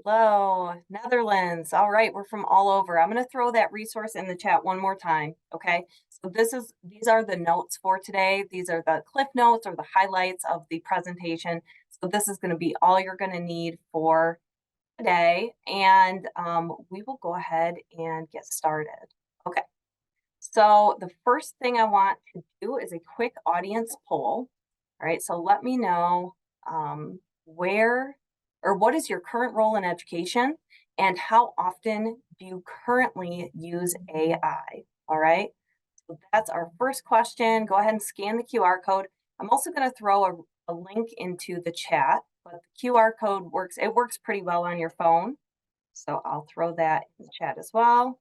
Hello, Netherlands. All right, we're from all over. I'm going to throw that resource in the chat one more time. Okay. So these are the notes for today. These are the cliff notes or the highlights of the presentation. So this is going to be all you're going to need for today. And we will go ahead and get started. Okay. So the first thing I want to do is a quick audience poll. All right. So let me know where or what is your current role in education and how often do you currently use AI? All right, so that's our first question. Go ahead and scan the QR code. I'm also going to throw a link into the chat, but the QR code works. It works pretty well on your phone. So I'll throw that in the chat as well.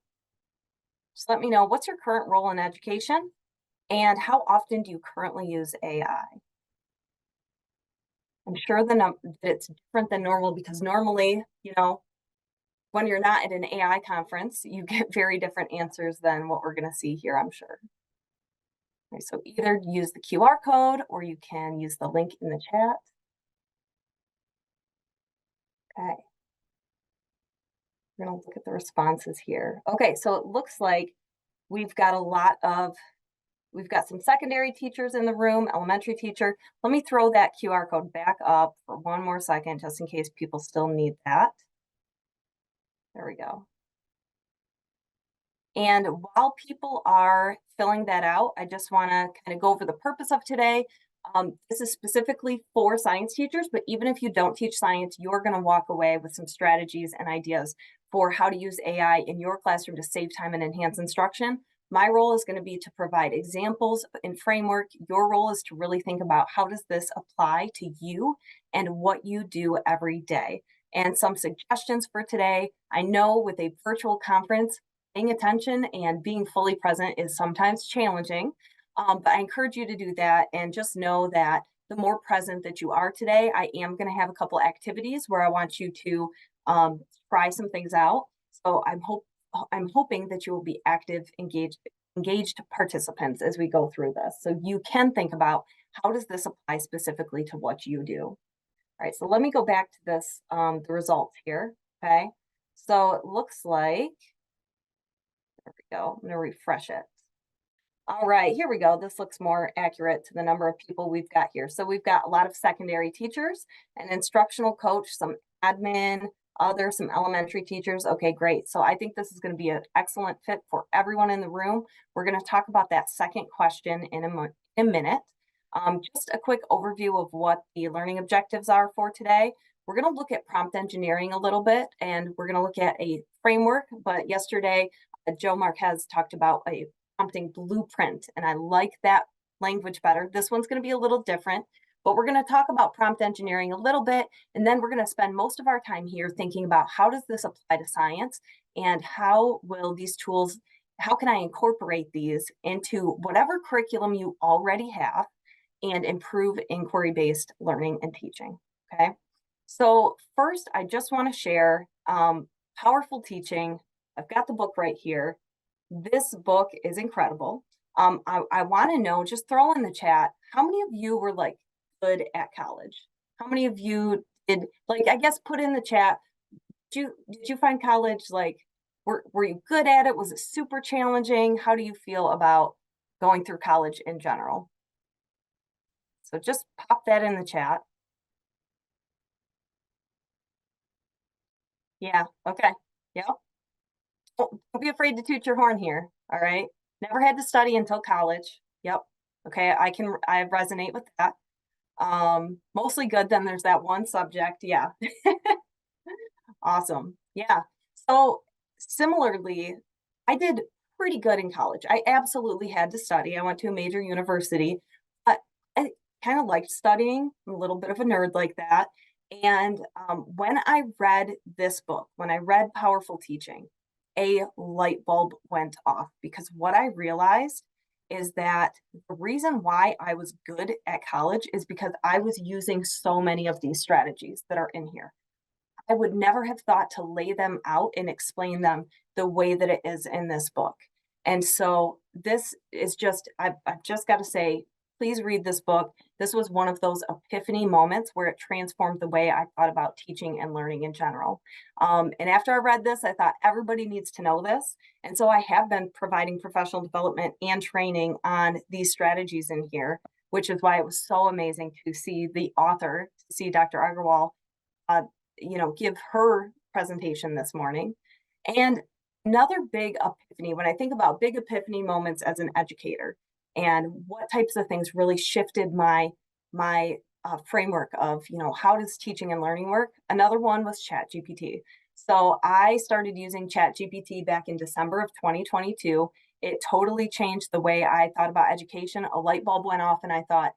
Just let me know what's your current role in education and how often do you currently use AI? I'm sure it's different than normal because normally, when you're not at an AI conference, you get very different answers than what we're going to see here, I'm sure. Okay, so either use the QR code or you can use the link in the chat. Okay. We're going to look at the responses here. Okay, so it looks like we've got some secondary teachers in the room, elementary teacher. Let me throw that QR code back up for one more second, just in case people still need that. There we go. And while people are filling that out, I just want to kind of go over the purpose of today. This is specifically for science teachers, but even if you don't teach science, you're going to walk away with some strategies and ideas for how to use AI in your classroom to save time and enhance instruction. My role is going to be to provide examples and framework. Your role is to really think about how does this apply to you and what you do every day. And some suggestions for today. I know with a virtual conference, paying attention and being fully present is sometimes challenging, but I encourage you to do that and just know that the more present that you are today, I am going to have a couple activities where I want you to try some things out. So I'm hoping that you will be active, engaged participants as we go through this. So you can think about how does this apply specifically to what you do. All right, so let me go back to this, the results here. Okay, so it looks like, there we go. I'm going to refresh it. All right, here we go. This looks more accurate to the number of people we've got here. So we've got a lot of secondary teachers, an instructional coach, some admin, some elementary teachers. Okay, great. So I think this is going to be an excellent fit for everyone in the room. We're going to talk about that second question in a minute. Just a quick overview of what the learning objectives are for today. We're going to look at prompt engineering a little bit, and we're going to look at a framework. But yesterday, Joe Marquez talked about a prompting blueprint, and I like that language better. This one's going to be a little different, but we're going to talk about prompt engineering a little bit, and then we're going to spend most of our time here thinking about how does this apply to science, and how will these tools, how can I incorporate these into whatever curriculum you already have and improve inquiry-based learning and teaching, okay? So first, I just want to share Powerful Teaching. I've got the book right here. This book is incredible. I want to know, just throw in the chat, how many of you were like good at college? How many of you did, like, I guess put in the chat, did you find college, like, were you good at it? Was it super challenging? How do you feel about going through college in general? So just pop that in the chat. Yeah, okay, yep. Don't be afraid to toot your horn here, all right? Never had to study until college. Yep. Okay, I resonate with that. Mostly good, then there's that one subject. Yeah. Awesome. Yeah. So similarly, I did pretty good in college. I absolutely had to study. I went to a major university, but I kind of liked studying. I'm a little bit of a nerd like that. And when I read this book, when I read Powerful Teaching, a light bulb went off because what I realized is that the reason why I was good at college is because I was using so many of these strategies that are in here. I would never have thought to lay them out and explain them the way that it is in this book. And so this is just, I've just got to say, please read this book. This was one of those epiphany moments where it transformed the way I thought about teaching and learning in general. And after I read this, I thought everybody needs to know this. And so I have been providing professional development and training on these strategies in here, which is why it was so amazing to see the author, to see Dr. Agarwal, uh, give her presentation this morning. And another big epiphany, when I think about big epiphany moments as an educator and what types of things really shifted my framework of, how does teaching and learning work? Another one was ChatGPT. So I started using ChatGPT back in December of 2022. It totally changed the way I thought about education. A light bulb went off and I thought,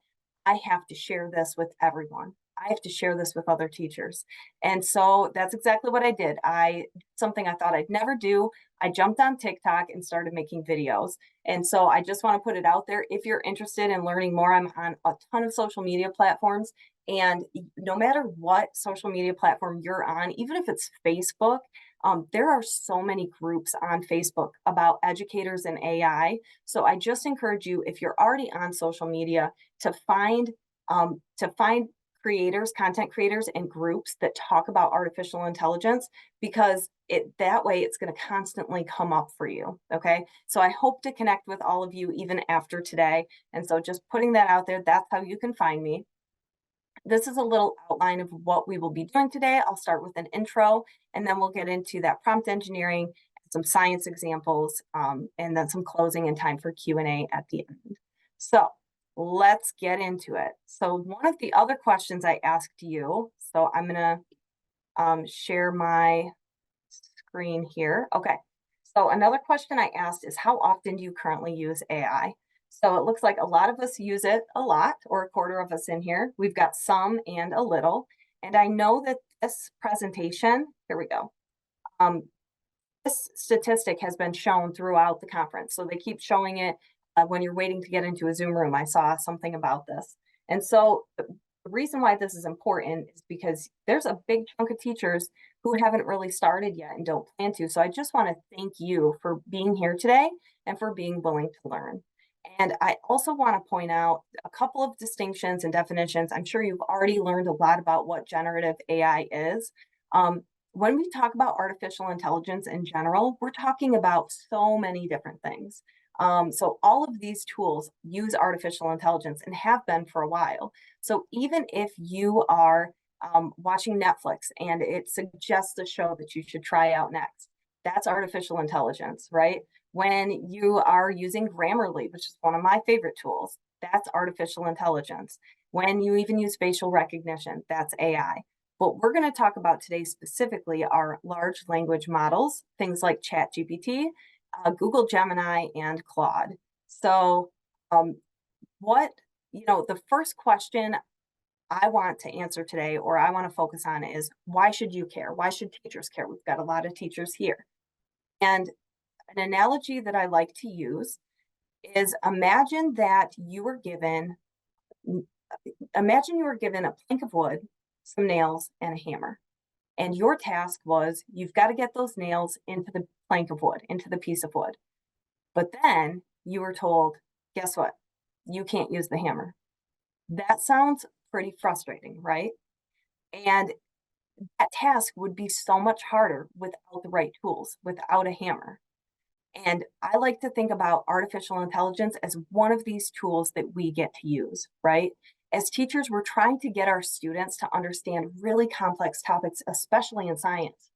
I have to share this with everyone. I have to share this with other teachers. And so that's exactly what I did. I did something I thought I'd never do. I jumped on TikTok and started making videos. And so I just want to put it out there. If you're interested in learning more, I'm on a ton of social media platforms. And no matter what social media platform you're on, even if it's Facebook, there are so many groups on Facebook about educators and AI. So I just encourage you, if you're already on social media, to find creators, content creators, and groups that talk about artificial intelligence, because that way it's going to constantly come up for you. Okay. So I hope to connect with all of you even after today. And so just putting that out there, that's how you can find me. This is a little outline of what we will be doing today. I'll start with an intro, and then we'll get into that prompt engineering, some science examples, and then some closing and time for Q&A at the end. So let's get into it. So one of the other questions I asked you, so I'm going to share my screen here. Okay. So another question I asked is, how often do you currently use AI? So it looks like a lot of us use it a lot, or a quarter of us in here. We've got some and a little. And I know that this presentation, here we go. This statistic has been shown throughout the conference. So they keep showing it when you're waiting to get into a Zoom room. I saw something about this. And so the reason why this is important is because there's a big chunk of teachers who haven't really started yet and don't plan to. So I just want to thank you for being here today and for being willing to learn. And I also want to point out a couple of distinctions and definitions. I'm sure you've already learned a lot about what generative AI is. When we talk about artificial intelligence in general, we're talking about so many different things. So all of these tools use artificial intelligence and have been for a while. So even if you are watching Netflix and it suggests a show that you should try out next, that's artificial intelligence, right? When you are using Grammarly, which is one of my favorite tools, that's artificial intelligence. When you even use facial recognition, that's AI. What we're going to talk about today specifically are large language models, things like ChatGPT, Google Gemini, and Claude. So the first question I want to answer today, or I want to focus on, is why should you care? Why should teachers care? We've got a lot of teachers here. And an analogy that I like to use is imagine you were given a plank of wood, some nails, and a hammer. And your task was, you've got to get those nails into the plank of wood, into the piece of wood. But then you were told, guess what? You can't use the hammer. That sounds pretty frustrating, right? And that task would be so much harder without the right tools, without a hammer. And I like to think about artificial intelligence as one of these tools that we get to use, right? As teachers, we're trying to get our students to understand really complex topics, especially in science.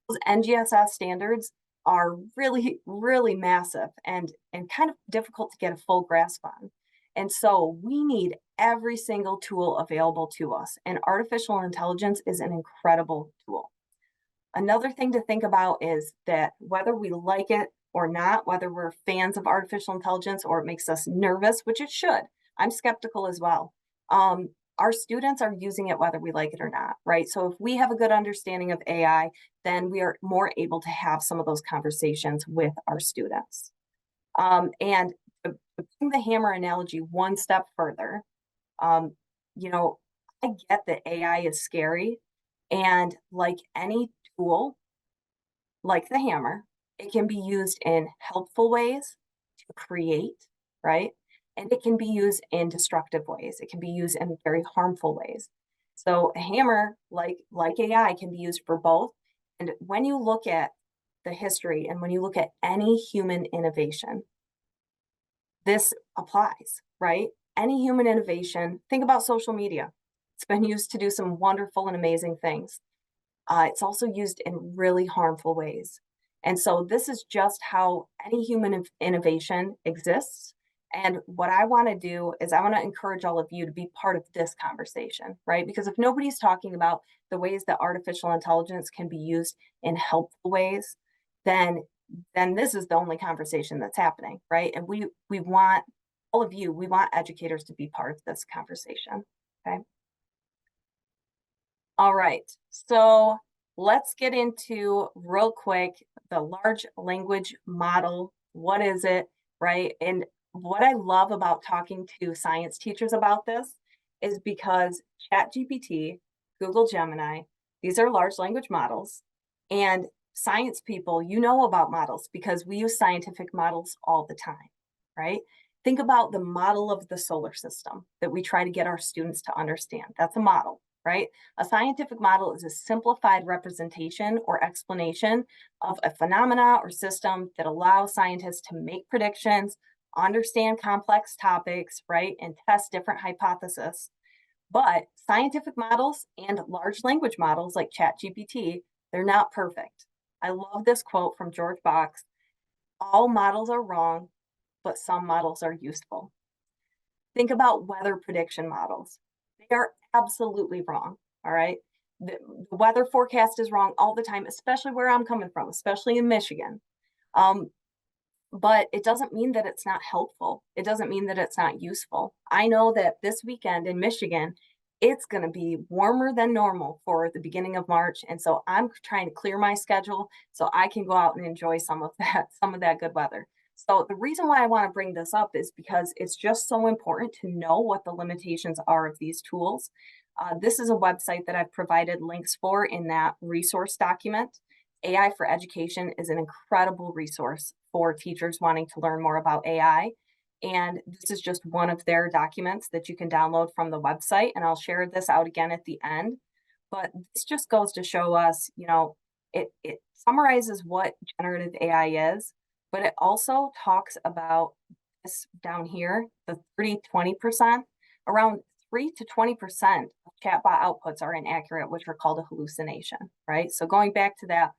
Those NGSS standards are really, really massive and kind of difficult to get a full grasp on. And so we need every single tool available to us. And artificial intelligence is an incredible tool. Another thing to think about is that whether we like it or not, whether we're fans of artificial intelligence or it makes us nervous, which it should, I'm skeptical as well. Our students are using it whether we like it or not, right? So if we have a good understanding of AI, then we are more able to have some of those conversations with our students. And to bring the hammer analogy one step further, I get that AI is scary, and like any tool, like the hammer, it can be used in helpful ways to create, right? and it can be used in destructive ways. It can be used in very harmful ways. So a hammer, like AI, can be used for both. And when you look at the history and when you look at any human innovation, this applies, right? Any human innovation, think about social media. It's been used to do some wonderful and amazing things. It's also used in really harmful ways. And so this is just how any human innovation exists. And what I want to do is I want to encourage all of you to be part of this conversation, right? Because if nobody's talking about the ways that artificial intelligence can be used in helpful ways, then this is the only conversation that's happening, right? And we want all of you, we want educators to be part of this conversation. Okay. All right, so let's get into real quick the large language model. What is it, right? And what I love about talking to science teachers about this is because ChatGPT, Google Gemini, these are large language models. And science people, you know about models because we use scientific models all the time, right? Think about the model of the solar system that we try to get our students to understand. That's a model, right? A scientific model is a simplified representation or explanation of a phenomena or system that allows scientists to make predictions, understand complex topics, right, and test different hypotheses. But scientific models and large language models like ChatGPT, they're not perfect. I love this quote from George Box. All models are wrong, but some models are useful. Think about weather prediction models. They are absolutely wrong, all right? The weather forecast is wrong all the time, especially where I'm coming from, especially in Michigan. But it doesn't mean that it's not helpful. It doesn't mean that it's not useful. I know that this weekend in Michigan, it's going to be warmer than normal for the beginning of March. And so I'm trying to clear my schedule so I can go out and enjoy some of that good weather. So the reason why I want to bring this up is because it's just so important to know what the limitations are of these tools. This is a website that I've provided links for in that resource document. AI for Education is an incredible resource for teachers wanting to learn more about AI. And this is just one of their documents that you can download from the website. And I'll share this out again at the end. But this just goes to show us, it summarizes what generative AI is, but it also talks about this down here, the 30-20%, around 3 to 20% of chatbot outputs are inaccurate, which are called a hallucination, right? So going back to that,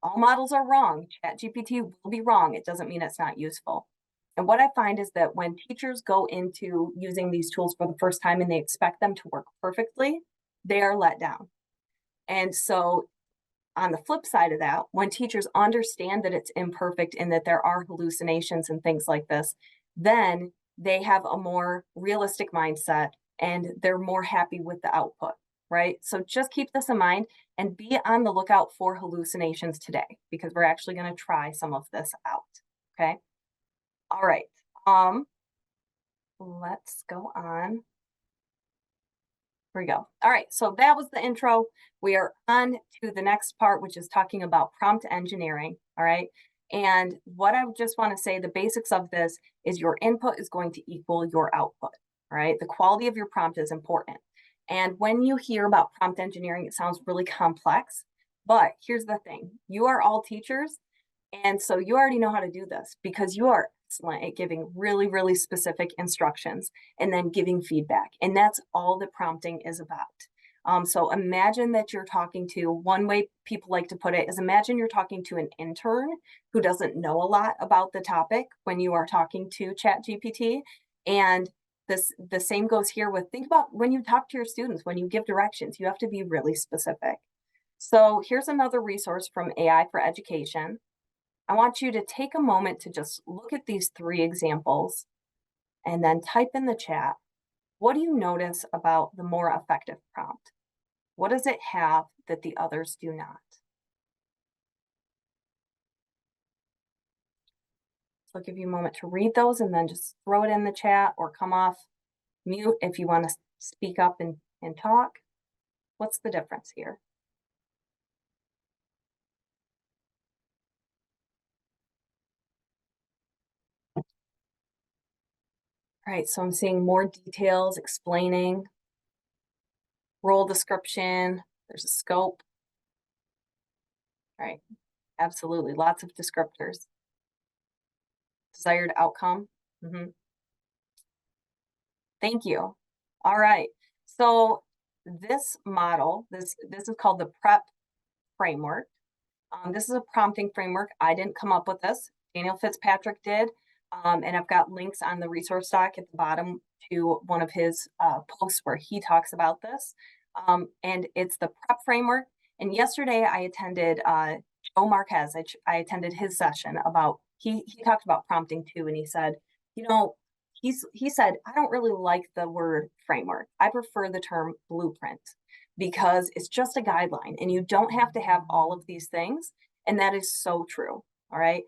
all models are wrong. ChatGPT will be wrong. It doesn't mean it's not useful. And what I find is that when teachers go into using these tools for the first time and they expect them to work perfectly, they are let down. And so on the flip side of that, when teachers understand that it's imperfect and that there are hallucinations and things like this, then they have a more realistic mindset and they're more happy with the output, right? So just keep this in mind and be on the lookout for hallucinations today because we're actually going to try some of this out. Okay. All right. Let's go on. Here we go. All right, so that was the intro. We are on to the next part, which is talking about prompt engineering. All right. And what I just want to say, the basics of this is your input is going to equal your output. All right. The quality of your prompt is important. And when you hear about prompt engineering, it sounds really complex. But here's the thing, you are all teachers. And so you already know how to do this because you are excellent at giving really, really specific instructions and then giving feedback. And that's all that prompting is about. So imagine that you're talking to, one way people like to put it is imagine you're talking to an intern who doesn't know a lot about the topic when you are talking to ChatGPT. And the same goes here with, think about when you talk to your students, when you give directions, you have to be really specific. So here's another resource from AI for Education. I want you to take a moment to just look at these 3 examples and then type in the chat. What do you notice about the more effective prompt? What does it have that the others do not? So I'll give you a moment to read those and then just throw it in the chat or come off mute if you want to speak up and talk. What's the difference here? Right, so I'm seeing more details explaining role description. There's a scope. Right, absolutely. Lots of descriptors. Desired outcome. Thank you. All right. So this model, this is called the PrEP framework. This is a prompting framework. I didn't come up with this. Daniel Fitzpatrick did. And I've got links on the resource doc at the bottom to one of his posts where he talks about this. And it's the PrEP framework. And yesterday I attended Joe Marquez. I attended his session about, he talked about prompting too. And he said, you know, he said, I don't really like the word framework. I prefer the term blueprint because it's just a guideline and you don't have to have all of these things. And that is so true. All right.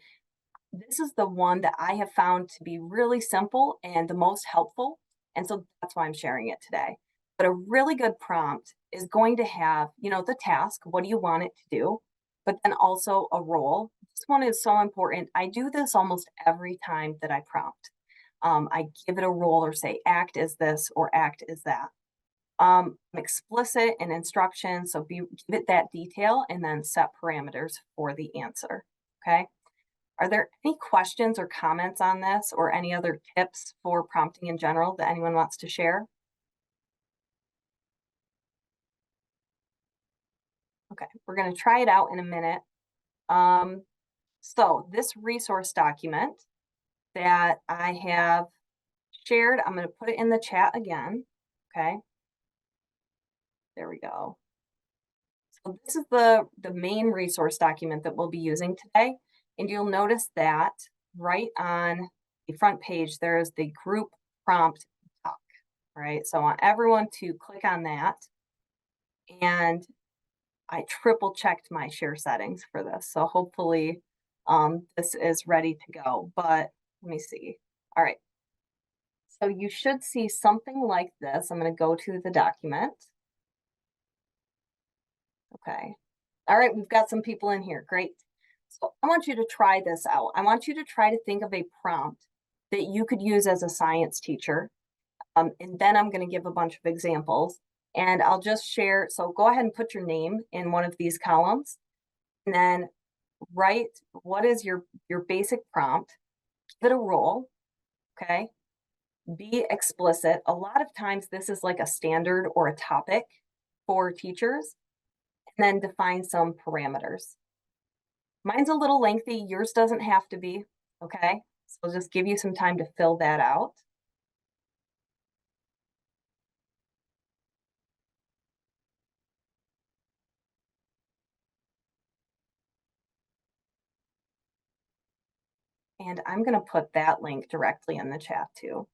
This is the one that I have found to be really simple and the most helpful. And so that's why I'm sharing it today. But a really good prompt is going to have, the task, what do you want it to do? But then also a role. This one is so important. I do this almost every time that I prompt. I give it a role or say act as this or act as that. Explicit in instructions, so give it that detail and then set parameters for the answer. Okay. Are there any questions or comments on this or any other tips for prompting in general that anyone wants to share? Okay, we're going to try it out in a minute. So this resource document that I have shared, I'm going to put it in the chat again. Okay, there we go. So this is the main resource document that we'll be using today. And you'll notice that right on the front page, there is the group prompt doc, right? So I want everyone to click on that. And I triple checked my share settings for this. So hopefully this is ready to go, but let me see. All right. So you should see something like this. I'm going to go to the document. Okay. All right, we've got some people in here. Great. So I want you to try this out. I want you to try to think of a prompt that you could use as a science teacher. And then I'm going to give a bunch of examples. And I'll just share. So go ahead and put your name in one of these columns. And then write what is your basic prompt. Give it a role. Okay. Be explicit. A lot of times this is like a standard or a topic for teachers. And then define some parameters. Mine's a little lengthy. Yours doesn't have to be. Okay. So I'll just give you some time to fill that out. And I'm going to put that link directly in the chat too.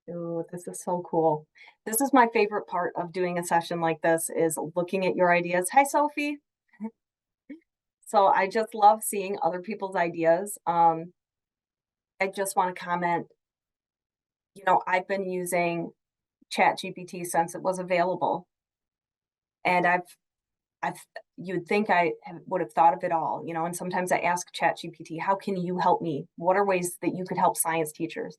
Ooh, this is so cool. This is my favorite part of doing a session like this is looking at your ideas. Hi, Sophie. So I just love seeing other people's ideas. I just want to comment, I've been using ChatGPT since it was available. And I've you'd think would have thought of it all, and sometimes I ask ChatGPT, how can you help me? What are ways that you could help science teachers?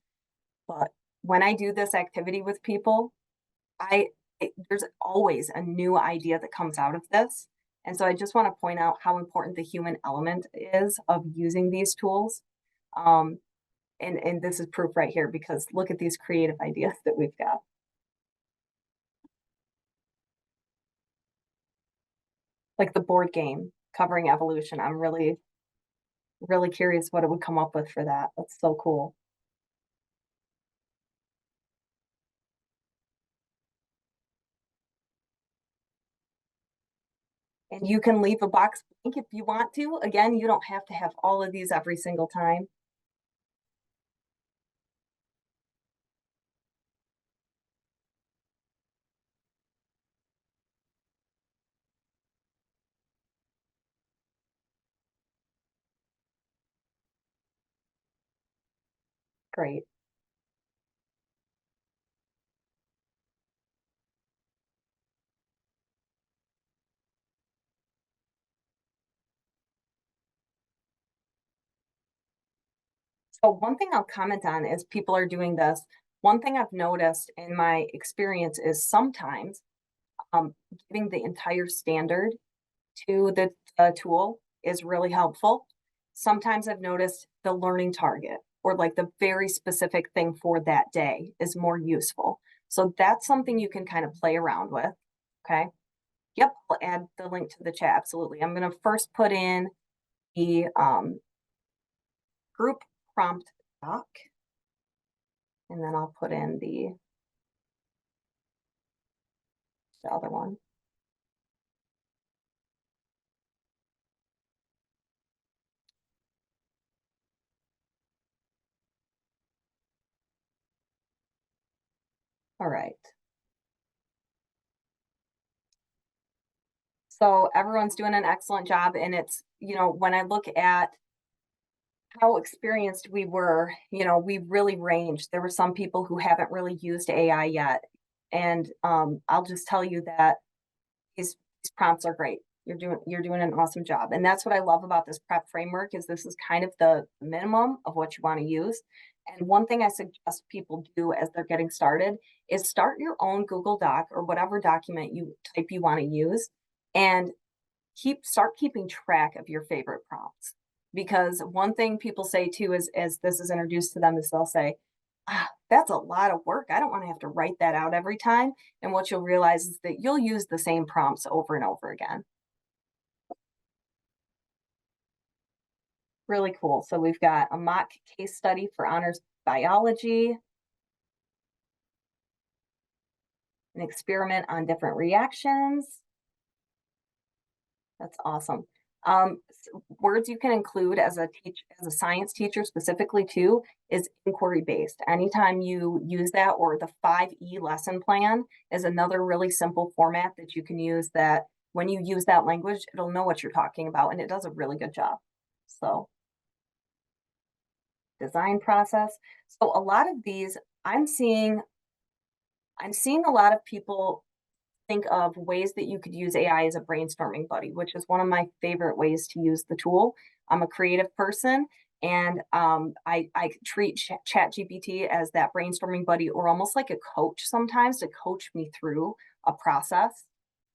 But when I do this activity with people, there's always a new idea that comes out of this. And so I just want to point out how important the human element is of using these tools. Um, and this is proof right here because look at these creative ideas that we've got. Like the board game covering evolution. I'm really, really curious what it would come up with for that. That's so cool. And you can leave a box blank if you want to. Again, you don't have to have all of these every single time. Great. So one thing I'll comment on is people are doing this. One thing I've noticed in my experience is sometimes giving the entire standard to the tool is really helpful. Sometimes I've noticed the learning target or like the very specific thing for that day is more useful. So that's something you can kind of play around with. Okay. Yep. I'll add the link to the chat. Absolutely. I'm going to first put in the group prompt doc, and then I'll put in the other one. All right. So everyone's doing an excellent job. And it's, when I look at how experienced we were, we really ranged. There were some people who haven't really used AI yet. And I'll just tell you that these prompts are great. You're doing an awesome job. And that's what I love about this prep framework is this is kind of the minimum of what you want to use. And one thing I suggest people do as they're getting started is start your own Google Doc or whatever document you want to use and start keeping track of your favorite prompts. Because one thing people say too is as this is introduced to them is they'll say, that's a lot of work. I don't want to have to write that out every time. And what you'll realize is that you'll use the same prompts over and over again. Really cool. So we've got a mock case study for honors biology, an experiment on different reactions. That's awesome. Words you can include as a science teacher specifically too is inquiry based. Anytime you use that, or the 5E lesson plan is another really simple format that you can use that when you use that language, it'll know what you're talking about and it does a really good job. So design process. So a lot of these I'm seeing a lot of people think of ways that you could use AI as a brainstorming buddy, which is one of my favorite ways to use the tool. I'm a creative person, and I treat ChatGPT as that brainstorming buddy, or almost like a coach sometimes to coach me through a process.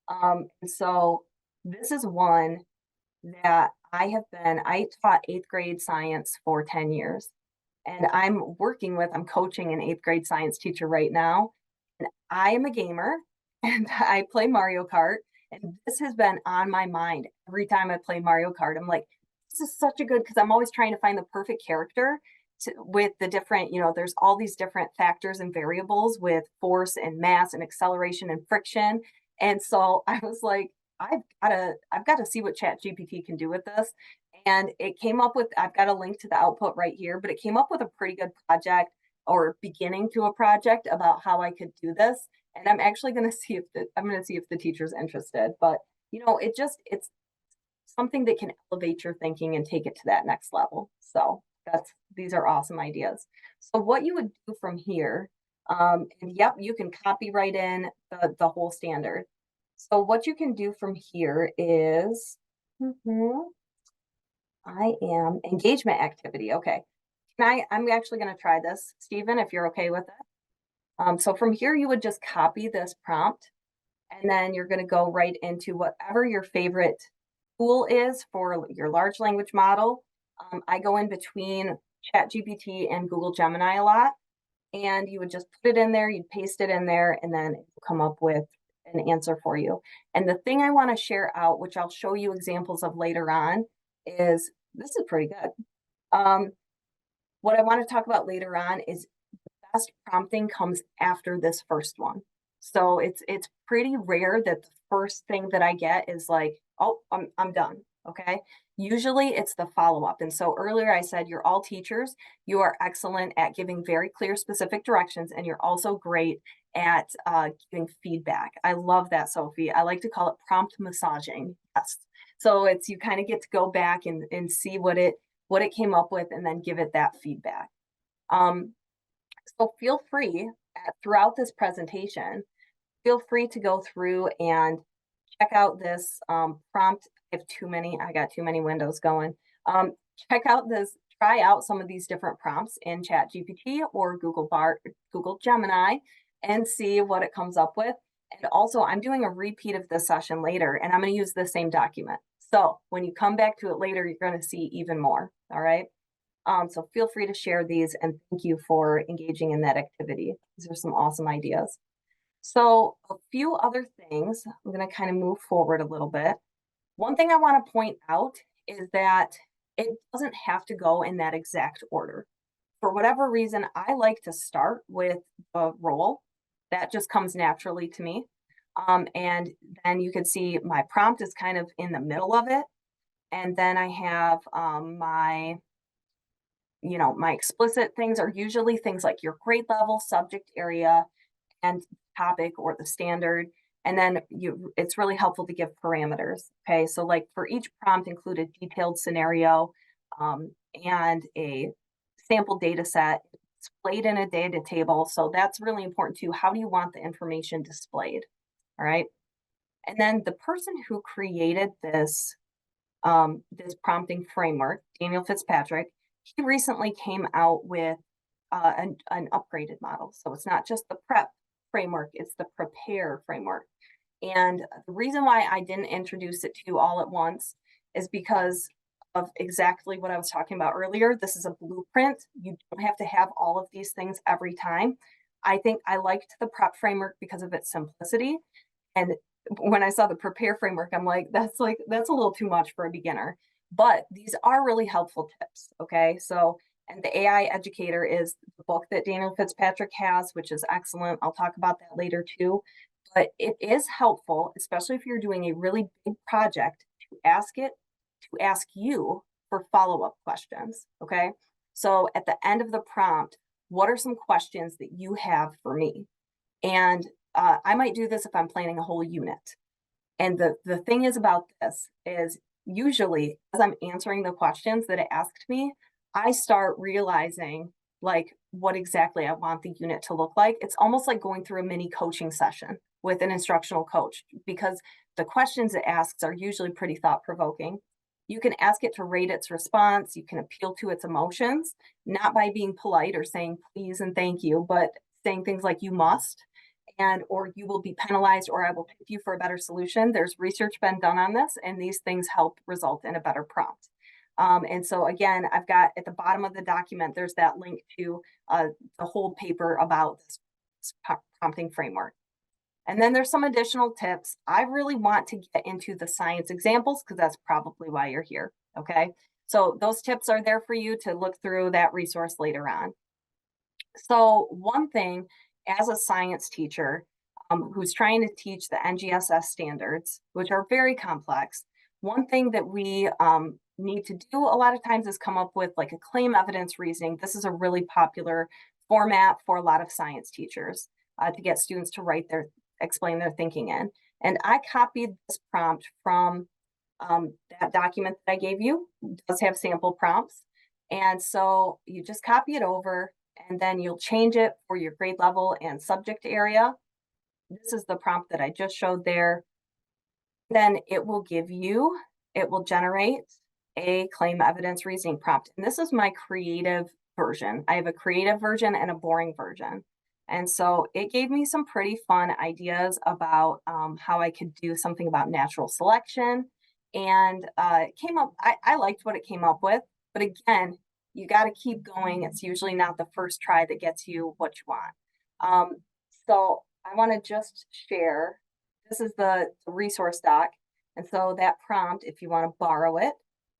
And so this is one that I taught eighth grade science for 10 years, and I'm coaching an eighth grade science teacher right now. And I am a gamer and I play Mario Kart. And this has been on my mind every time I play Mario Kart. I'm like, this is such a good, because I'm always trying to find the perfect character with the different, there's all these different factors and variables with force and mass and acceleration and friction. And so I was like, I've got to see what Chat GPT can do with this. And it came up with, I've got a link to the output right here, but it came up with a pretty good project or beginning to a project about how I could do this. And I'm actually going to see if the teacher's interested. But it's something that can elevate your thinking and take it to that next level. So these are awesome ideas. So what you would do from here, and yep, you can copy right in the whole standard. So what you can do from here is, I am engagement activity. Okay. I'm actually going to try this, Stephen, if you're okay with it. So from here, you would just copy this prompt, and then you're going to go right into whatever your favorite tool is for your large language model. I go in between ChatGPT and Google Gemini a lot, and you would just put it in there, you'd paste it in there, and then it'll come up with an answer for you. And the thing I want to share out, which I'll show you examples of later on, is this is pretty good. What I want to talk about later on is best prompting comes after this first one. So it's pretty rare that the first thing that I get is like, oh, I'm done. Okay. Usually it's the follow-up. And so earlier I said you're all teachers. You are excellent at giving very clear, specific directions, and you're also great at giving feedback. I love that, Sophie. I like to call it prompt massaging. Yes. So it's you kind of get to go back and see what it came up with and then give it that feedback. So feel free throughout this presentation, feel free to go through and check out this prompt. I got too many windows going. Um, check out this, try out some of these different prompts in ChatGPT or Google Bard, Google Gemini, and see what it comes up with. And also, I'm doing a repeat of this session later, and I'm going to use the same document. So when you come back to it later, you're going to see even more. All right. So feel free to share these, and thank you for engaging in that activity. These are some awesome ideas. So a few other things, I'm going to kind of move forward a little bit. One thing I want to point out is that it doesn't have to go in that exact order. For whatever reason, I like to start with the role. That just comes naturally to me. And then you can see my prompt is kind of in the middle of it. And then I have my explicit things are usually things like your grade level, subject area, and topic or the standard. And then it's really helpful to give parameters. Okay, so like for each prompt include a detailed scenario and a sample data set displayed in a data table. So that's really important too. How do you want the information displayed? All right. And then the person who created this prompting framework, Daniel Fitzpatrick, he recently came out with an upgraded model. So it's not just the prep framework, it's the prepare framework. And the reason why I didn't introduce it to you all at once is because of exactly what I was talking about earlier. This is a blueprint. You don't have to have all of these things every time. I think I liked the prep framework because of its simplicity. And when I saw the prepare framework, I'm like, that's a little too much for a beginner. But these are really helpful tips. Okay. So, and the AI Educator is the book that Daniel Fitzpatrick has, which is excellent. I'll talk about that later too. But it is helpful, especially if you're doing a really big project, to ask you for follow-up questions. Okay. So at the end of the prompt, what are some questions that you have for me? And I might do this if I'm planning a whole unit. And the thing is about this is usually as I'm answering the questions that it asked me, I start realizing like what exactly I want the unit to look like. It's almost like going through a mini coaching session with an instructional coach because the questions it asks are usually pretty thought provoking. You can ask it to rate its response. You can appeal to its emotions, not by being polite or saying please and thank you, but saying things like you must and or you will be penalized or I will pick you for a better solution. There's research been done on this, and these things help result in a better prompt. And so again, I've got at the bottom of the document, there's that link to the whole paper about this prompting framework. And then there's some additional tips. I really want to get into the science examples because that's probably why you're here. Okay. So those tips are there for you to look through that resource later on. So one thing as a science teacher who's trying to teach the NGSS standards, which are very complex, one thing that we need to do a lot of times is come up with like a claim evidence reasoning. This is a really popular format for a lot of science teachers to get students to explain their thinking in. And I copied this prompt from that document that I gave you. It does have sample prompts. And so you just copy it over and then you'll change it for your grade level and subject area. This is the prompt that I just showed there. Then it will generate a claim evidence reasoning prompt. And this is my creative version. I have a creative version and a boring version. And so it gave me some pretty fun ideas about how I could do something about natural selection. And it came up, I liked what it came up with. But again, you got to keep going. It's usually not the first try that gets you what you want. So I want to just share, this is the resource doc. And so that prompt, if you want to borrow it,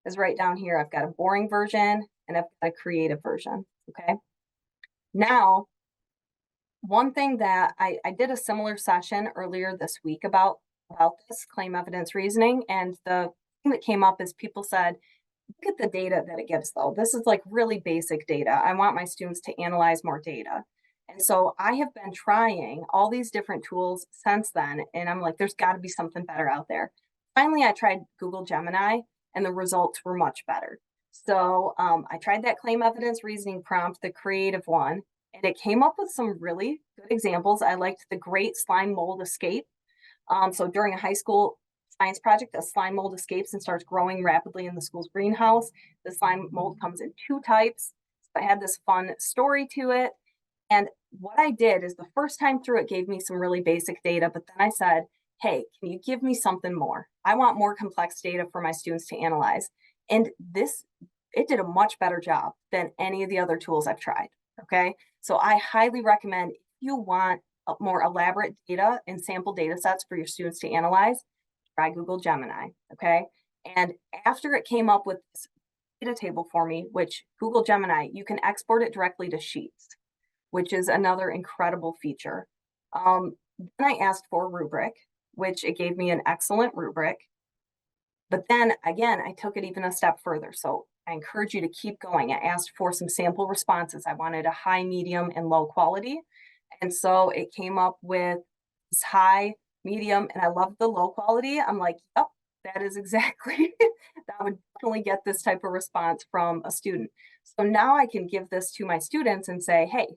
is right down here. I've got a boring version and I've got a creative version. Okay. Now, one thing that I did a similar session earlier this week about this claim evidence reasoning. And the thing that came up is people said, look at the data that it gives though. This is like really basic data. I want my students to analyze more data. And so I have been trying all these different tools since then. And I'm like, there's got to be something better out there. Finally, I tried Google Gemini and the results were much better. So I tried that claim evidence reasoning prompt, the creative one, and it came up with some really good examples. I liked the great slime mold escape. So during a high school science project, a slime mold escapes and starts growing rapidly in the school's greenhouse. The slime mold comes in two types. So I had this fun story to it. And what I did is the first time through, it gave me some really basic data, but then I said, hey, can you give me something more? I want more complex data for my students to analyze. And it did a much better job than any of the other tools I've tried. Okay. So I highly recommend, if you want more elaborate data and sample data sets for your students to analyze, try Google Gemini. Okay. And after it came up with this data table for me, which Google Gemini, you can export it directly to Sheets, which is another incredible feature. Then I asked for a rubric, which it gave me an excellent rubric. But then again, I took it even a step further. So I encourage you to keep going. I asked for some sample responses. I wanted a high, medium, and low quality. And so it came up with this high, medium, and I love the low quality. I'm like, yep, that is exactly, that would definitely get this type of response from a student. So now I can give this to my students and say, hey,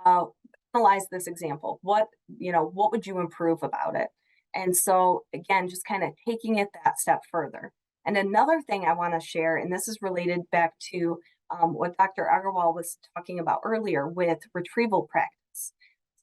analyze this example. What would you improve about it? And so again, just kind of taking it that step further. And another thing I want to share, and this is related back to what Dr. Agarwal was talking about earlier with retrieval practice.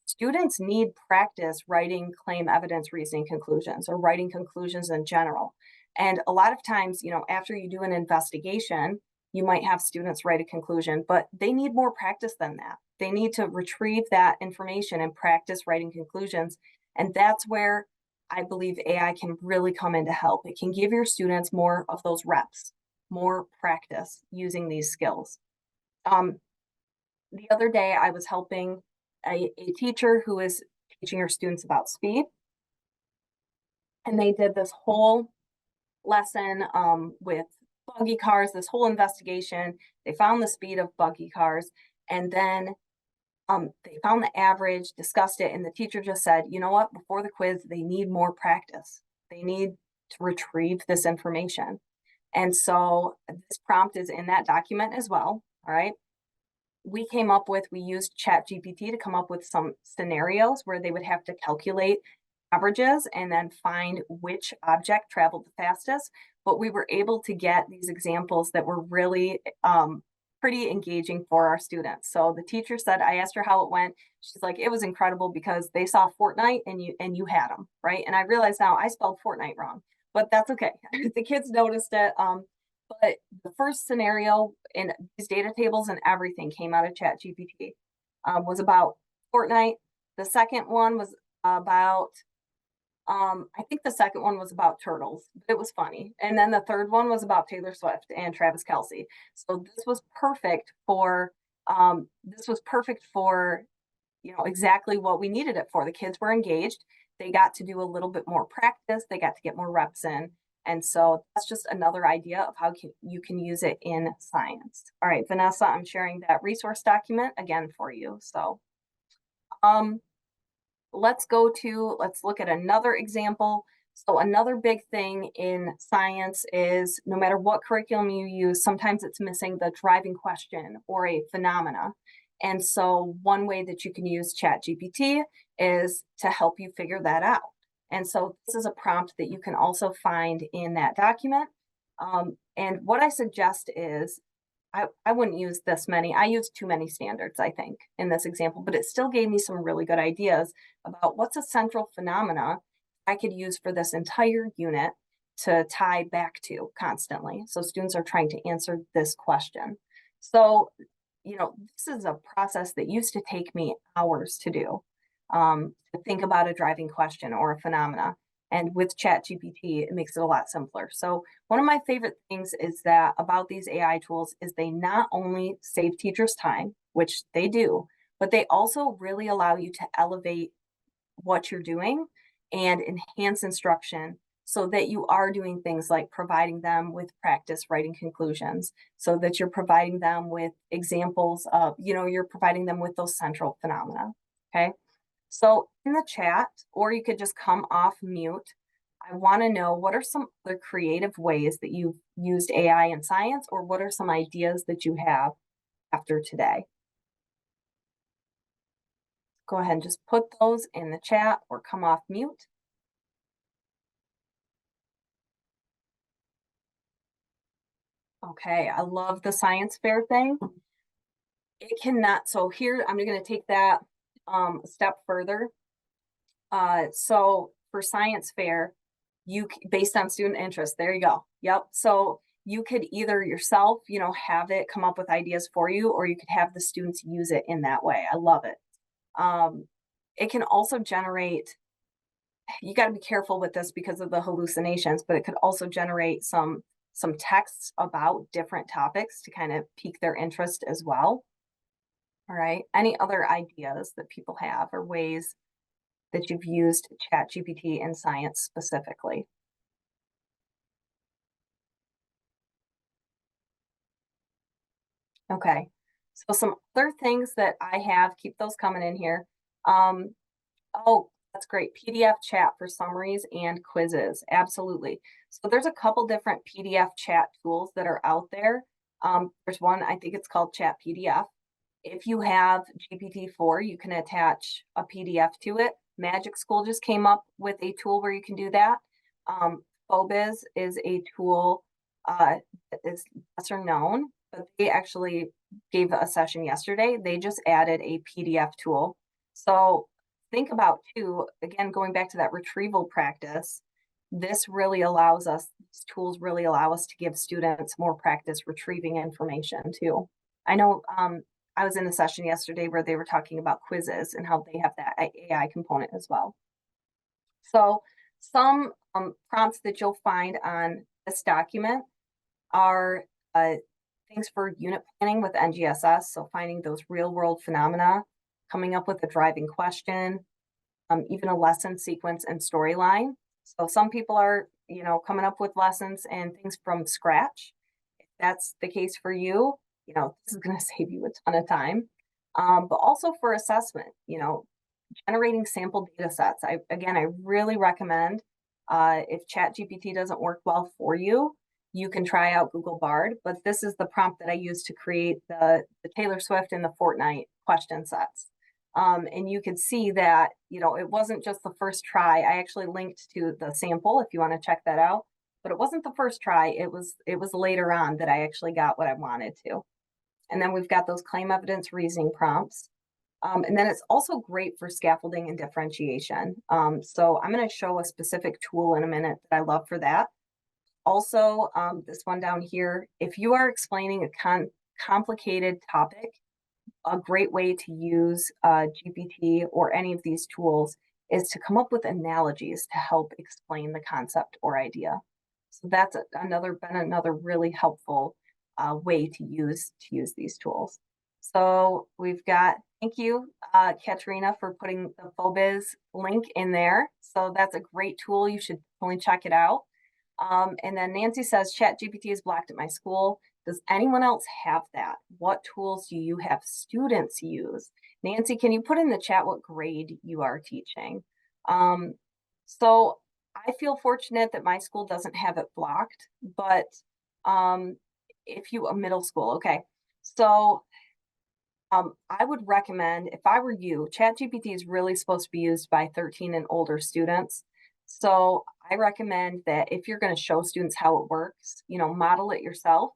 Students need practice writing claim evidence reasoning conclusions or writing conclusions in general. And a lot of times, after you do an investigation, you might have students write a conclusion, but they need more practice than that. They need to retrieve that information and practice writing conclusions. And that's where I believe AI can really come in to help. It can give your students more of those reps, more practice using these skills. The other day, I was helping a teacher who is teaching her students about speed. And they did this whole lesson with buggy cars, this whole investigation. They found the speed of buggy cars, and then they found the average, discussed it, and the teacher just said, you know what, before the quiz, they need more practice. They need to retrieve this information. And so this prompt is in that document as well, all right? We used ChatGPT to come up with some scenarios where they would have to calculate averages and then find which object traveled the fastest. But we were able to get these examples that were really pretty engaging for our students. So the teacher said, I asked her how it went. She's like, it was incredible because they saw Fortnite and you had them, right? And I realized now I spelled Fortnite wrong, but that's okay. The kids noticed it. But the first scenario in these data tables and everything came out of ChatGPT was about Fortnite. The second one was about I think the second one was about turtles, but it was funny. And then the third one was about Taylor Swift and Travis Kelce. So this was perfect for exactly what we needed it for. The kids were engaged. They got to do a little bit more practice. They got to get more reps in. And so that's just another idea of how you can use it in science. All right, Vanessa, I'm sharing that resource document again for you. So let's look at another example. So another big thing in science is no matter what curriculum you use, sometimes it's missing the driving question or a phenomena. And so one way that you can use ChatGPT is to help you figure that out. And so this is a prompt that you can also find in that document. And what I suggest is, I wouldn't use this many. I used too many standards, I think, in this example, but it still gave me some really good ideas about what's a central phenomena I could use for this entire unit to tie back to constantly. So students are trying to answer this question. So, this is a process that used to take me hours to do, to think about a driving question or a phenomena. And with ChatGPT, it makes it a lot simpler. So one of my favorite things is that about these AI tools is they not only save teachers time, which they do, but they also really allow you to elevate what you're doing and enhance instruction so that you are doing things like providing them with practice writing conclusions, so that you're providing them with examples of, you're providing them with those central phenomena. Okay. So in the chat, or you could just come off mute, I want to know what are some other creative ways that you've used AI in science, or what are some ideas that you have after today? Go ahead and just put those in the chat or come off mute. Okay, I love the science fair thing. It cannot, so here I'm going to take that a step further. So for science fair, based on student interest, there you go. Yep. So you could either yourself, have it come up with ideas for you, or you could have the students use it in that way. I love it. Um, it can also generate, you got to be careful with this because of the hallucinations, but it could also generate some texts about different topics to kind of pique their interest as well. All right. Any other ideas that people have or ways that you've used ChatGPT in science specifically? Okay. So some other things that I have, keep those coming in here. Um, oh, that's great. PDF chat for summaries and quizzes. Absolutely. So there's a couple different PDF chat tools that are out there. There's one, I think it's called Chat PDF. If you have GPT-4, you can attach a PDF to it. Magic School just came up with a tool where you can do that. Phobiz is a tool that is lesser known, but they actually gave a session yesterday. They just added a PDF tool. So think about too, again, going back to that retrieval practice, this really allows us, these tools really allow us to give students more practice retrieving information too. I know I was in a session yesterday where they were talking about quizzes and how they have that AI component as well. So some prompts that you'll find on this document are things for unit planning with NGSS. So finding those real world phenomena, coming up with a driving question, even a lesson sequence and storyline. So some people are, coming up with lessons and things from scratch. If that's the case for you, this is going to save you a ton of time. But also for assessment, generating sample data sets. I really recommend if ChatGPT doesn't work well for you, you can try out Google Bard. But this is the prompt that I use to create the Taylor Swift and the Fortnite question sets. And you could see that, it wasn't just the first try. I actually linked to the sample if you want to check that out. But it wasn't the first try. It was later on that I actually got what I wanted to. And then we've got those claim evidence reasoning prompts. And then it's also great for scaffolding and differentiation. So I'm going to show a specific tool in a minute that I love for that. Also, this one down here, if you are explaining a complicated topic, a great way to use GPT or any of these tools is to come up with analogies to help explain the concept or idea. So that's been another really helpful way to use these tools. So we've got, thank you, Katrina, for putting the Phobiz link in there. So that's a great tool. You should definitely check it out. And then Nancy says, ChatGPT is blocked at my school. Does anyone else have that? What tools do you have students use? Nancy, can you put in the chat what grade you are teaching? So I feel fortunate that my school doesn't have it blocked, but if you a middle school, okay. So I would recommend, if I were you, ChatGPT is really supposed to be used by 13 and older students. So I recommend that if you're going to show students how it works, model it yourself.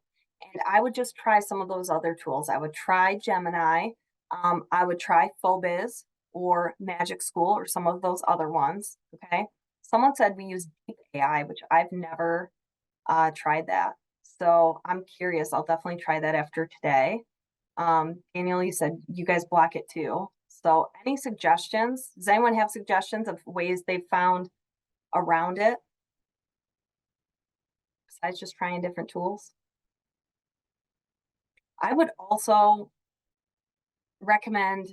And I would just try some of those other tools. I would try Gemini. I would try Phobiz or Magic School or some of those other ones. Okay. Someone said we use Deep AI, which I've never tried that. So I'm curious. I'll definitely try that after today. Daniel, you said you guys block it too. So any suggestions? Does anyone have suggestions of ways they've found around it besides just trying different tools? I would also recommend,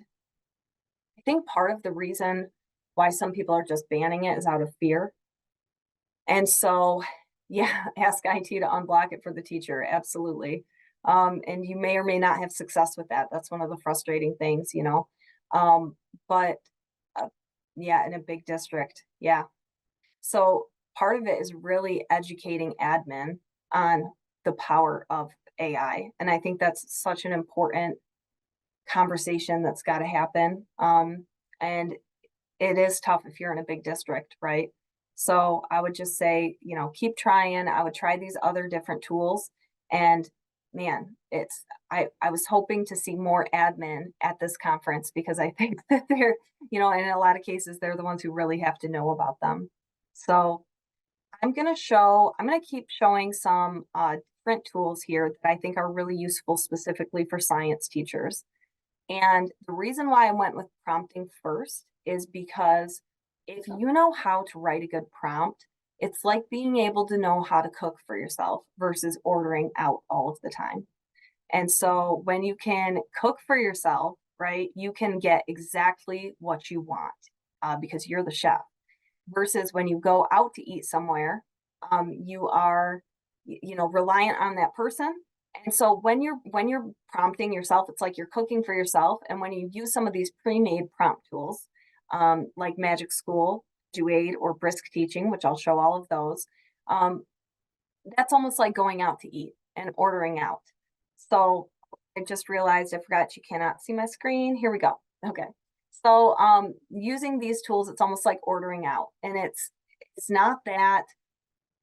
I think part of the reason why some people are just banning it is out of fear. And so, yeah, ask IT to unblock it for the teacher. Absolutely. And you may or may not have success with that. That's one of the frustrating things, but yeah, in a big district. Yeah. So part of it is really educating admin on the power of AI. And I think that's such an important conversation that's got to happen. And it is tough if you're in a big district, right? So I would just say, keep trying. I would try these other different tools. And man, I was hoping to see more admin at this conference because I think that they're, in a lot of cases, they're the ones who really have to know about them. So I'm going to keep showing some different tools here that I think are really useful specifically for science teachers. And the reason why I went with prompting first is because if you know how to write a good prompt, it's like being able to know how to cook for yourself versus ordering out all of the time. And so when you can cook for yourself, right, you can get exactly what you want because you're the chef. Versus when you go out to eat somewhere, you are, reliant on that person. And so when you're prompting yourself, it's like you're cooking for yourself. And when you use some of these pre-made prompt tools, like Magic School, Duade, or Brisk Teaching, which I'll show all of those, that's almost like going out to eat and ordering out. So I just realized I forgot you cannot see my screen. Here we go. Okay. So using these tools, it's almost like ordering out. And it's not that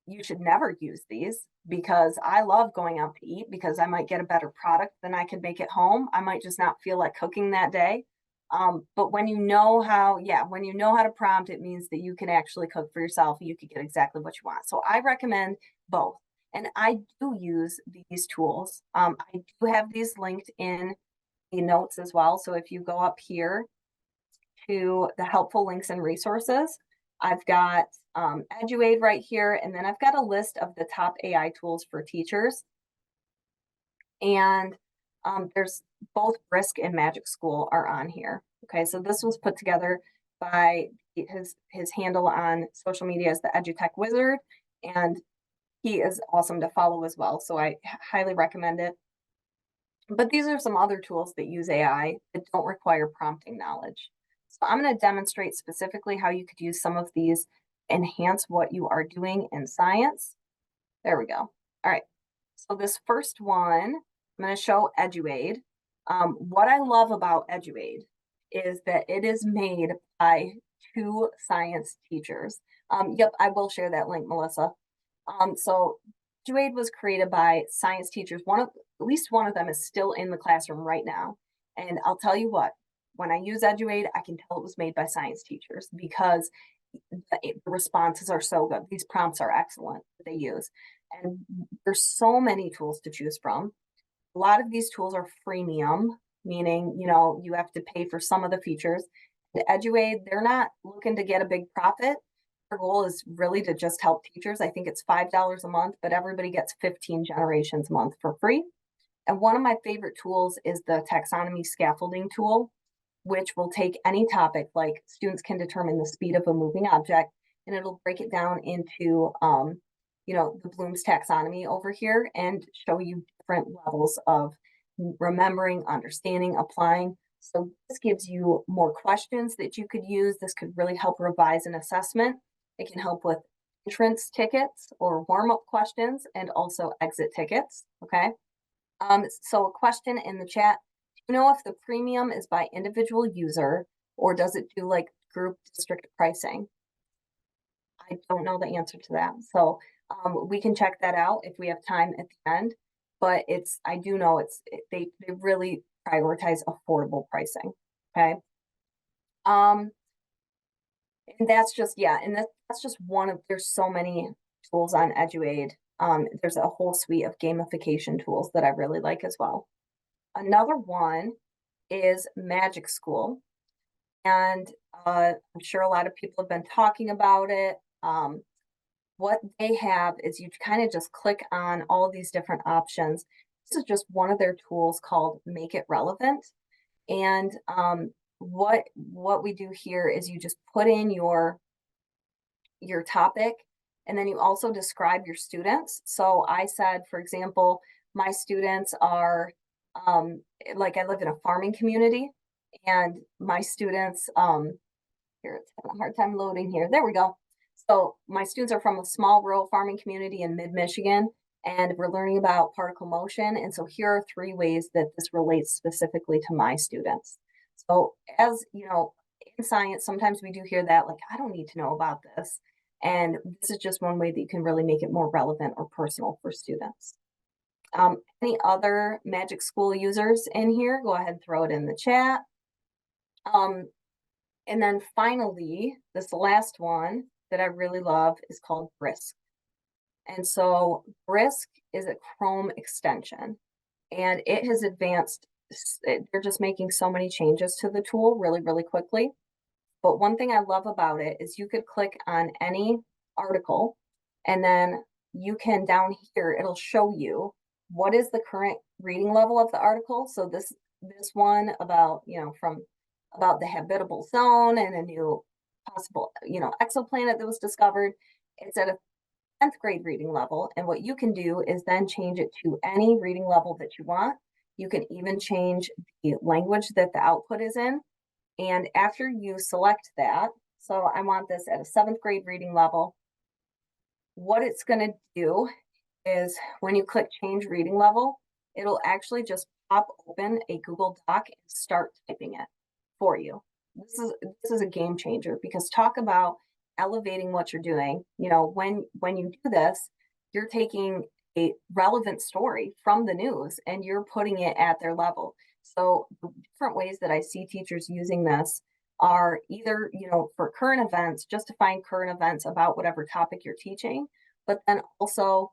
you should never use these because I love going out to eat because I might get a better product than I could make at home. I might just not feel like cooking that day. But when you know how to prompt, it means that you can actually cook for yourself. You can get exactly what you want. So I recommend both. And I do use these tools. I do have these linked in the notes as well. So if you go up here to the helpful links and resources, I've got Eduade right here, and then I've got a list of the top AI tools for teachers. And there's both Brisk and Magic School are on here. Okay, so this was put together by his handle on social media is the EduTech Wizard, and he is awesome to follow as well. So I highly recommend it. But these are some other tools that use AI that don't require prompting knowledge. So I'm going to demonstrate specifically how you could use some of these, enhance what you are doing in science. There we go. All right. So this first one, I'm going to show Eduade. What I love about Eduade is that it is made by 2 science teachers. Yep, I will share that link, Melissa. So Eduade was created by science teachers. At least one of them is still in the classroom right now. And I'll tell you what, when I use Eduade, I can tell it was made by science teachers because the responses are so good. These prompts are excellent that they use. And there's so many tools to choose from. A lot of these tools are freemium, meaning, you have to pay for some of the features. The Eduade, they're not looking to get a big profit. Their goal is really to just help teachers. I think it's $5 a month, but everybody gets 15 generations a month for free. And one of my favorite tools is the taxonomy scaffolding tool, which will take any topic, like students can determine the speed of a moving object, and it'll break it down into, the Bloom's taxonomy over here and show you different levels of remembering, understanding, applying. So this gives you more questions that you could use. This could really help revise an assessment. It can help with entrance tickets or warm-up questions and also exit tickets, okay? So a question in the chat, do you know if the premium is by individual user or does it do like group district pricing? I don't know the answer to that. So we can check that out if we have time at the end, but I do know they really prioritize affordable pricing. Okay. And that's just, that's just there's so many tools on Eduade. There's a whole suite of gamification tools that I really like as well. Another one is Magic School. And I'm sure a lot of people have been talking about it. What they have is you kind of just click on all of these different options. This is just one of their tools called Make It Relevant. And what we do here is you just put in your topic, and then you also describe your students. So I said, for example, my students are like I live in a farming community, and my students here, it's having a hard time loading here. There we go. So my students are from a small rural farming community in mid-Michigan, and we're learning about particle motion. And so here are 3 ways that this relates specifically to my students. So as you know, in science, sometimes we do hear that, like, I don't need to know about this. And this is just one way that you can really make it more relevant or personal for students. Any other Magic School users in here, go ahead and throw it in the chat. Um, and then finally, this last one that I really love is called Brisk. And so Brisk is a Chrome extension, and it has advanced. They're just making so many changes to the tool really, really quickly. But one thing I love about it is you could click on any article, and then you can down here, it'll show you what is the current reading level of the article. So this one about, from about the habitable zone and a new possible, exoplanet that was discovered. It's at a 10th grade reading level. And what you can do is then change it to any reading level that you want. You can even change the language that the output is in. And after you select that, so I want this at a 7th grade reading level, what it's going to do is when you click change reading level, it'll actually just pop open a Google Doc and start typing it for you. This is a game changer, because talk about elevating what you're doing. When you do this, you're taking a relevant story from the news and you're putting it at their level. So the different ways that I see teachers using this are either, for current events, just to find current events about whatever topic you're teaching, but then also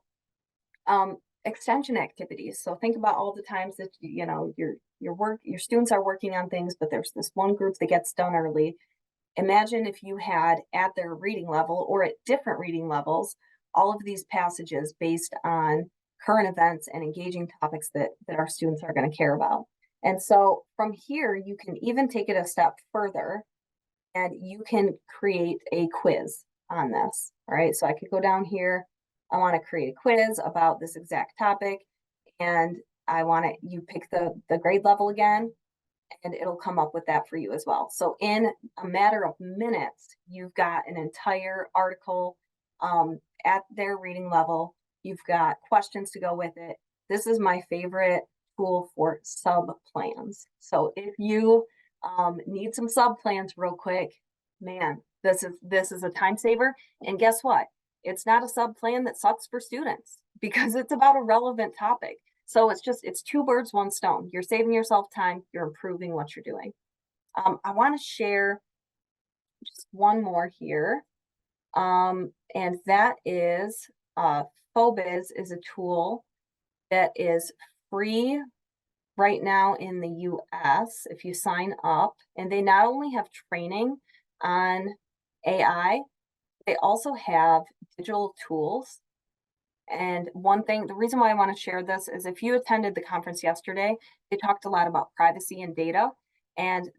extension activities. So think about all the times that your students are working on things, but there's this one group that gets done early. Imagine if you had at their reading level or at different reading levels all of these passages based on current events and engaging topics that our students are going to care about. And so from here, you can even take it a step further and you can create a quiz on this. All right, so I could go down here. I want to create a quiz about this exact topic, and I want you pick the grade level again, and it'll come up with that for you as well. So in a matter of minutes, you've got an entire article at their reading level. You've got questions to go with it. This is my favorite tool for sub plans. So if you need some sub plans real quick, man, this is a time saver. And guess what? It's not a sub plan that sucks for students, because it's about a relevant topic. So it's 2 birds, 1 stone. You're saving yourself time. You're improving what you're doing. I want to share just one more here. And that is Phobiz is a tool that is free right now in the US if you sign up. And they not only have training on AI, they also have digital tools. And one thing, the reason why I want to share this is if you attended the conference yesterday, they talked a lot about privacy and data. And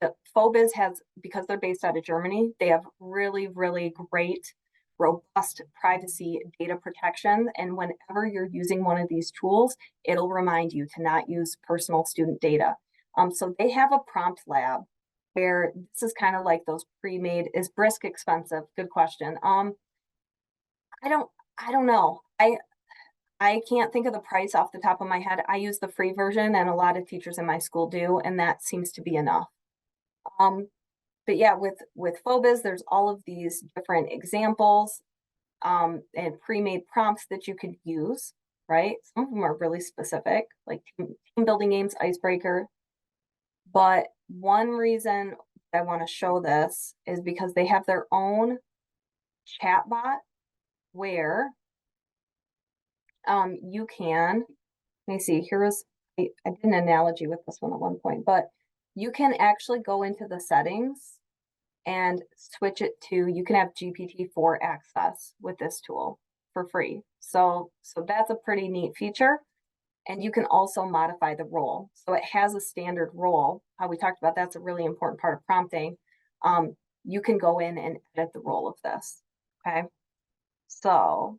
the Phobiz has, because they're based out of Germany, they have really, really great, robust privacy data protection. And whenever you're using one of these tools, it'll remind you to not use personal student data. So they have a prompt lab where this is kind of like those pre-made. Is Brisk expensive? Good question. I don't know. I can't think of the price off the top of my head. I use the free version, and a lot of teachers in my school do, and that seems to be enough. But yeah, with Phobiz, there's all of these different examples and pre-made prompts that you could use, right? Some of them are really specific, like team building games, icebreaker. But one reason I want to show this is because they have their own chatbot where you can, let me see, I did an analogy with this one at one point, but you can actually go into the settings and switch it to, you can have GPT-4 access with this tool for free. So that's a pretty neat feature. And you can also modify the role. So it has a standard role. How we talked about, that's a really important part of prompting. You can go in and edit the role of this. Okay. So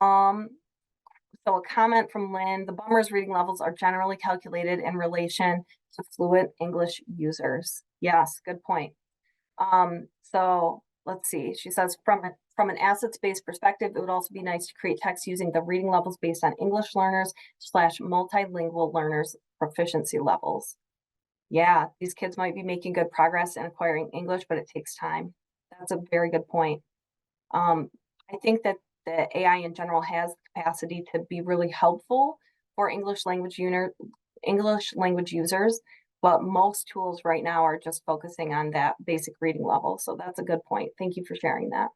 a comment from Lynn, the Bummers reading levels are generally calculated in relation to fluent English users. Yes, good point. So let's see, she says from an assets-based perspective, it would also be nice to create text using the reading levels based on English learners / multilingual learners proficiency levels. Yeah, these kids might be making good progress in acquiring English, but it takes time. That's a very good point. Um, I think that the AI in general has the capacity to be really helpful for English language users, but most tools right now are just focusing on that basic reading level. So that's a good point. Thank you for sharing that.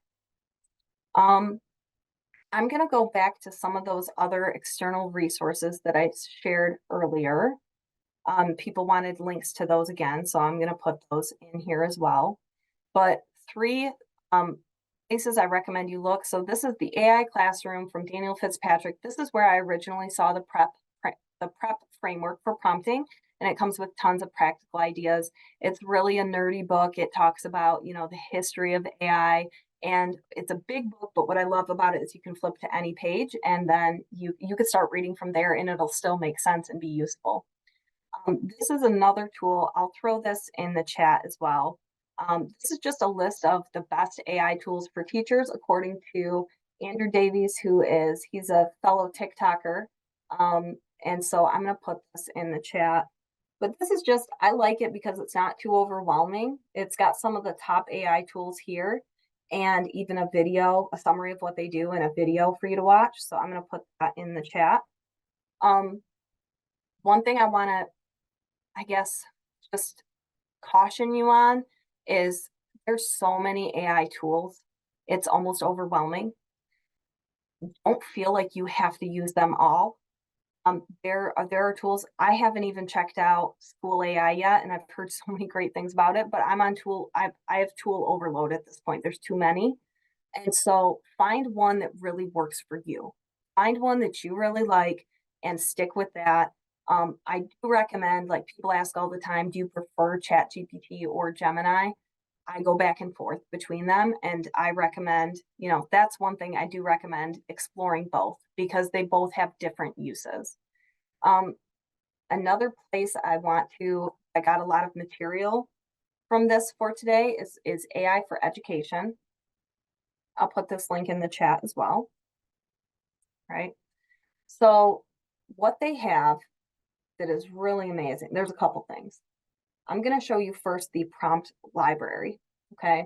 Um, I'm going to go back to some of those other external resources that I shared earlier. People wanted links to those again, so I'm going to put those in here as well. But three places I recommend you look. So this is the AI Classroom from Daniel Fitzpatrick. This is where I originally saw the prep framework for prompting, and it comes with tons of practical ideas. It's really a nerdy book. It talks about, the history of AI, and it's a big book, but what I love about it is you can flip to any page and then you could start reading from there and it'll still make sense and be useful. This is another tool. I'll throw this in the chat as well. This is just a list of the best AI tools for teachers, according to Andrew Davies, he's a fellow TikToker. And so I'm going to put this in the chat. But this is just, I like it because it's not too overwhelming. It's got some of the top AI tools here and even a video, a summary of what they do and a video for you to watch. So I'm going to put that in the chat. One thing I want to, I guess, just caution you on is there's so many AI tools. It's almost overwhelming. Don't feel like you have to use them all. There are tools. I haven't even checked out School AI yet, and I've heard so many great things about it, but I'm on tool. I have tool overload at this point. There's too many. And so find one that really works for you. Find one that you really like and stick with that. I do recommend, like people ask all the time, do you prefer ChatGPT or Gemini? I go back and forth between them, and I recommend, that's one thing I do recommend exploring both because they both have different uses. Another place I got a lot of material from this for today is AI for Education. I'll put this link in the chat as well. Right. So what they have that is really amazing, there's a couple things. I'm going to show you first the prompt library. Okay.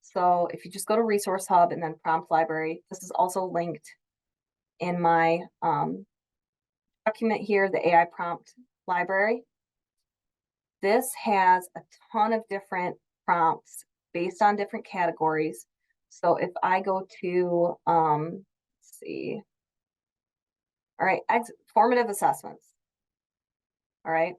So if you just go to Resource Hub and then prompt library, this is also linked in my document here, the AI prompt library. This has a ton of different prompts based on different categories. So if I go to, let's see, all right, formative assessments. All right.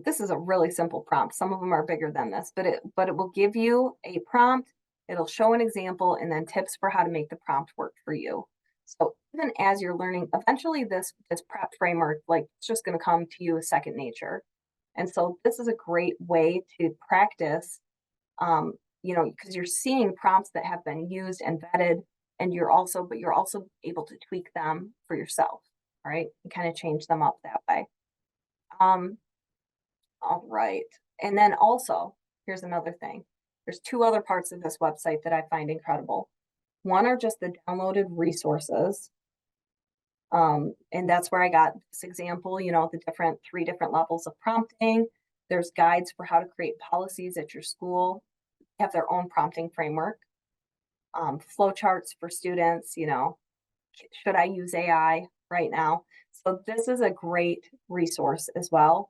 This is a really simple prompt. Some of them are bigger than this, but it will give you a prompt. It'll show an example and then tips for how to make the prompt work for you. So even as you're learning, eventually this prep framework, like it's just going to come to you as second nature. And so this is a great way to practice, because you're seeing prompts that have been used and vetted, and you're also able to tweak them for yourself. All right, and kind of change them up that way. All right. And then also, here's another thing. There's two other parts of this website that I find incredible. One are just the downloaded resources. And that's where I got this example, the three different levels of prompting. There's guides for how to create policies at your school, have their own prompting framework, flowcharts for students, should I use AI right now? So this is a great resource as well,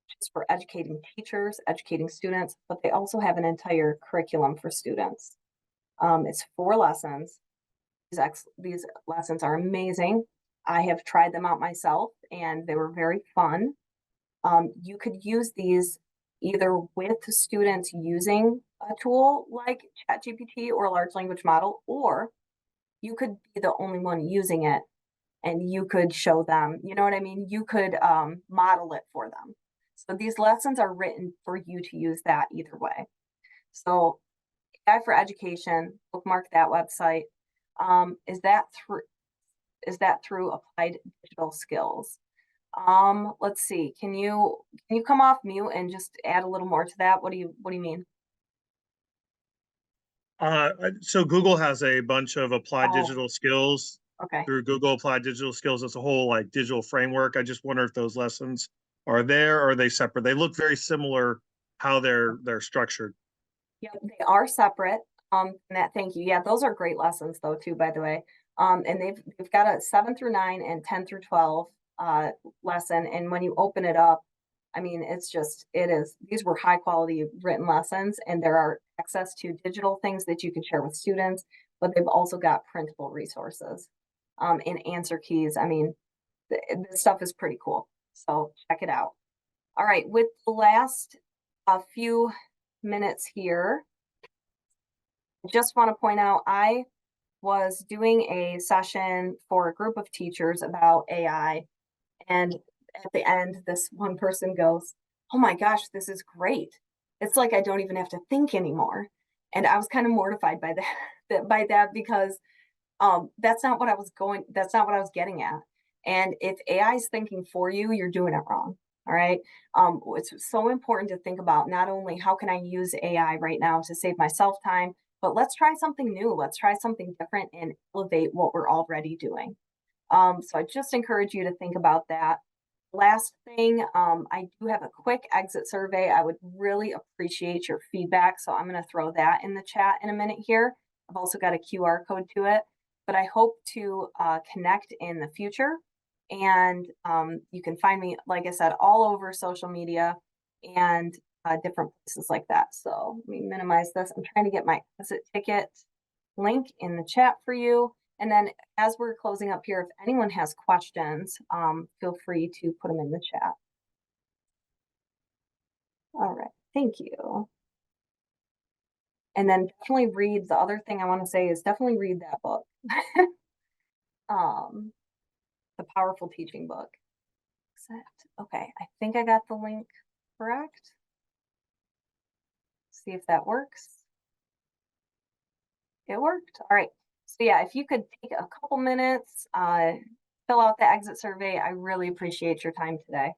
just for educating teachers, educating students, but they also have an entire curriculum for students. It's 4 lessons. These lessons are amazing. I have tried them out myself and they were very fun. You could use these either with students using a tool like ChatGPT or a large language model, or you could be the only one using it and you could show them, you know what I mean? You could model it for them. So these lessons are written for you to use that either way. So AI for Education, bookmark that website. Is that through Applied Digital Skills? Let's see. Can you come off mute and just add a little more to that? What do you mean? So Google has a bunch of applied Oh, digital skills okay. through Google Applied Digital Skills. It's a whole like digital framework. I just wonder if those lessons are there or are they separate? They look very similar how they're structured. Yeah, they are separate. And that thank you. Yeah, those are great lessons though too, by the way. And they've got a 7 through 9 and 10 through 12 lesson. And when you open it up, I mean, it is, these were high quality written lessons, and there are access to digital things that you can share with students, but they've also got printable resources and answer keys. I mean, this stuff is pretty cool. So check it out. All right, with the last few minutes here, I just want to point out I was doing a session for a group of teachers about AI. And at the end, this one person goes, "Oh my gosh, this is great. It's like I don't even have to think anymore." And I was kind of mortified by that, by that because that's not what I was getting at. And if AI is thinking for you, you're doing it wrong. All right. It's so important to think about not only how can I use AI right now to save myself time, but let's try something new. Let's try something different and elevate what we're already doing. So I just encourage you to think about that. Last thing, I do have a quick exit survey. I would really appreciate your feedback. So I'm going to throw that in the chat in a minute here. I've also got a QR code to it, but I hope to connect in the future. And you can find me, like I said, all over social media and different places like that. So let me minimize this. I'm trying to get my exit ticket link in the chat for you. And then as we're closing up here, if anyone has questions, feel free to put them in the chat. All right, thank you. And then definitely read, the other thing I want to say is definitely read that book. um, the Powerful Teaching Book. Okay, I think I got the link correct. See if that works. It worked. All right. So yeah, if you could take a couple minutes, fill out the exit survey, I really appreciate your time today.